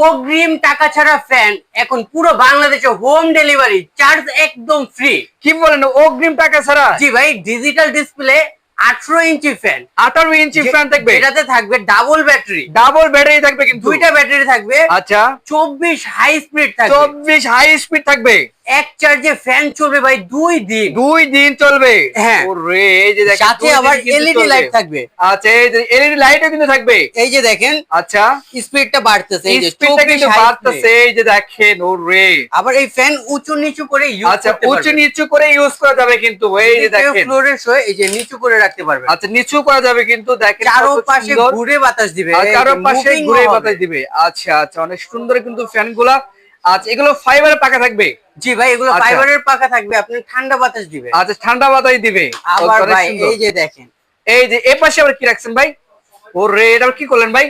অগ্রিম টাকা ছাড়া ফ্যান এখন পুরো বাংলাদেশে হোম ডেলিভারি চার্জ একদম ফ্রি। কি বলেন অগ্রিম টাকা ছাড়া? জি ভাই, digital display 18 inch fan, 18 inch fan থাকবে, এটাতে থাকবে ডাবল ব্যাটারি, ডাবল ব্যাটারি থাকবে কিন্তু দুইটা ব্যাটারি থাকবে। আচ্ছা 24 হাই স্পিড থাকবে, 24 হাই স্পিড থাকবে। এক চার্জে ফ্যান চলবে ভাই 2 দিন, 2 দিন চলবে। হ্যাঁ। ওরে এই যে দেখেন সাথে 2 দিন আবার কিন্তু এলইডি চলবে। লাইট থাকবে। আচ্ছা এই যে এলইডি লাইটও কিন্তু থাকবে। এই যে দেখেন আচ্ছা স্পিডটা বাড়তেছে, এই যে স্পিডটা 24 কিন্তু হাই বাড়তেছে, এই যে দেখেন ওরে। আবার এই ফ্যান উঁচু নিচু করে ইউজ আচ্ছা করতে উঁচু পারবেন, নিচু করে ইউজ করা যাবে কিন্তু এই যে দেখেন। ফ্লোরের সহ এই যে নিচু করে রাখতে পারবেন। আচ্ছা নিচু করা যাবে কিন্তু দেখেন চারপাশে ঘুরে বাতাস দিবে, আর চারপাশে moving ঘুরে হবে। বাতাস দিবে। আচ্ছা আচ্ছা অনেক সুন্দর কিন্তু ফ্যানগুলা। আচ্ছা এগুলো ফাইবারের পাকা থাকবে? জি ভাই, এগুলো আচ্ছা। ফাইবারের পাকা থাকবে, আপনি ঠান্ডা বাতাস দিবে। আচ্ছা ঠান্ডা বাতাস দিবে। আবার অনেক ভাই সুন্দর। এই যে দেখেন এই যে এই পাশে আবার কি রাখছেন ভাই? ওরে এটা আবার কি করলেন ভাই?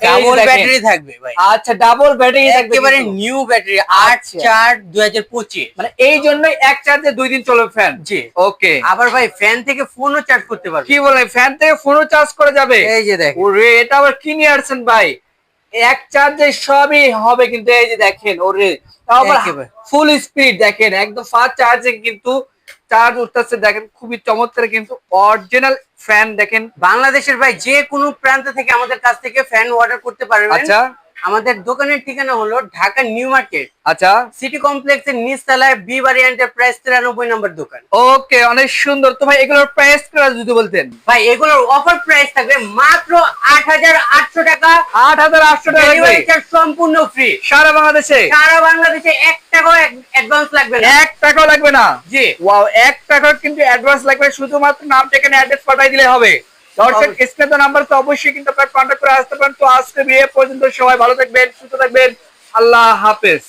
ডাবল দেখেন। ব্যাটারি থাকবে ভাই, আচ্ছা ডাবল ব্যাটারি থাকবে একেবারে কিন্তু। নিউ ব্যাটারি, আচ্ছা। 8/4/2025। মানে এই জন্যই এক চার্জে 2 দিন চলবে ফ্যান। জি। ওকে। আবার ভাই ফ্যান থেকে ফোনও চার্জ করতে পারবে। কি বলেন ফ্যান থেকে ফোনও চার্জ করা যাবে? এই যে দেখেন, ওরে এটা আবার কি নিয়ে আসছেন ভাই? এক চার্জে সবই হবে কিন্তু এই যে দেখেন ওরে। তাও আবার একেবারে। ফুল স্পিড দেখেন একদম ফাস্ট চার্জিং কিন্তু চার্জ উঠতেছে দেখেন খুবই চমৎকার কিন্তু অরিজিনাল ফ্যান দেখেন। বাংলাদেশের ভাই যে কোনো প্রান্ত থেকে আমাদের কাছ থেকে ফ্যান অর্ডার করতে পারবেন। আচ্ছা আমাদের দোকানের ঠিকানা হলো ঢাকা নিউ মার্কেট, আচ্ছা সিটি কমপ্লেক্সের নিচতলায় বি বাড়ি এন্টারপ্রাইজ 93 নম্বর দোকান। ওকে অনেক সুন্দর। তো ভাই এগুলোর প্রাইস যদি বলতেন? ভাই এগুলোর অফার প্রাইস থাকবে মাত্র 8,800 টাকা, 8,800 টাকা ডেলিভারি লাগবে চার্জ সম্পূর্ণ ফ্রি সারা বাংলাদেশে। সারা বাংলাদেশে 1 টাকাও অ্যাডভান্স লাগবে না। 1 টাকাও লাগবে না? জি। ওয়াও 1 টাকা কিন্তু অ্যাডভান্স লাগবে, শুধুমাত্র নাম ঠিকানা অ্যাড্রেস পাঠিয়ে দিলে হবে। দর্শক স্ক্রিনে তো নাম্বার তো অবশ্যই কিন্তু আপনারা কন্টাক্ট করে আসতে পারেন। তো আজকে বিয়ে পর্যন্ত সবাই ভালো থাকবেন, সুস্থ থাকবেন, আল্লাহ হাফেজ।